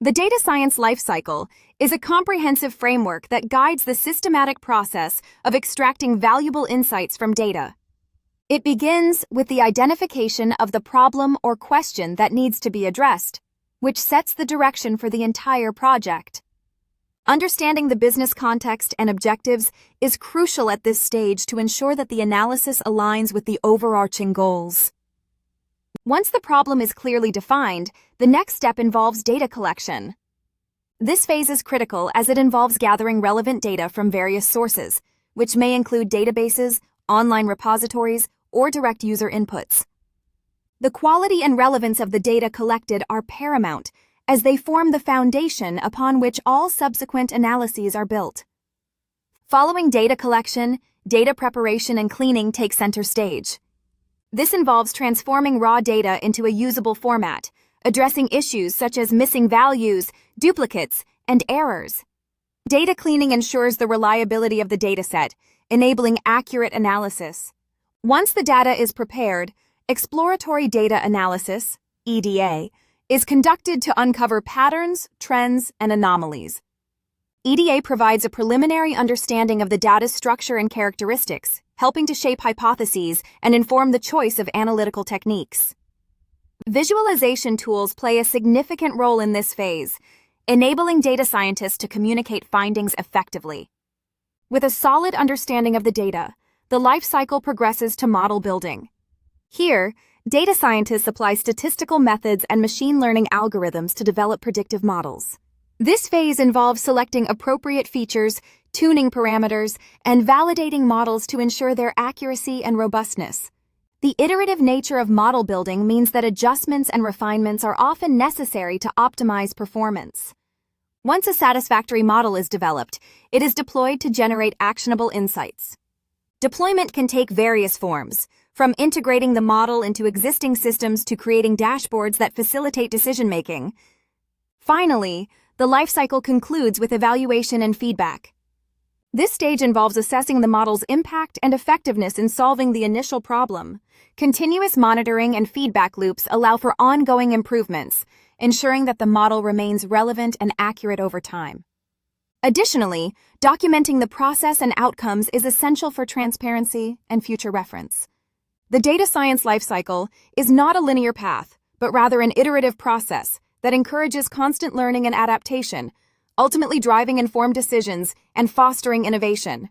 The Data Science Lifecycle is a comprehensive framework that guides the systematic process of extracting valuable insights from data. It begins with the identification of the problem or question that needs to be addressed, which sets the direction for the entire project. Understanding the business context and objectives is crucial at this stage to ensure that the analysis aligns with the overarching goals. Once the problem is clearly defined, the next step involves data collection. This phase is critical as it involves gathering relevant data from various sources, which may include databases, online repositories, or direct user inputs. The quality and relevance of the data collected are paramount, as they form the foundation upon which all subsequent analyses are built. Following data collection, data preparation and cleaning take center stage. This involves transforming raw data into a usable format, addressing issues such as missing values, duplicates, and errors. Data cleaning ensures the reliability of the dataset, enabling accurate analysis. Once the data is prepared, exploratory data analysis, EDA, is conducted to uncover patterns, trends, and anomalies. EDA provides a preliminary understanding of the data's structure and characteristics, helping to shape hypotheses and inform the choice of analytical techniques. Visualization tools play a significant role in this phase, enabling data scientists to communicate findings effectively. With a solid understanding of the data, the life cycle progresses to model building. Here, data scientists apply statistical methods and machine learning algorithms to develop predictive models. This phase involves selecting appropriate features, tuning parameters, and validating models to ensure their accuracy and robustness. The iterative nature of model building means that adjustments and refinements are often necessary to optimize performance. Once a satisfactory model is developed, it is deployed to generate actionable insights. Deployment can take various forms, from integrating the model into existing systems to creating dashboards that facilitate decision-making. Finally, the lifecycle concludes with evaluation and feedback. This stage involves assessing the model's impact and effectiveness in solving the initial problem. Continuous monitoring and feedback loops allow for ongoing improvements, ensuring that the model remains relevant and accurate over time. Additionally, documenting the process and outcomes is essential for transparency and future reference. The data science lifecycle is not a linear path, but rather an iterative process that encourages constant learning and adaptation, ultimately driving informed decisions and fostering innovation.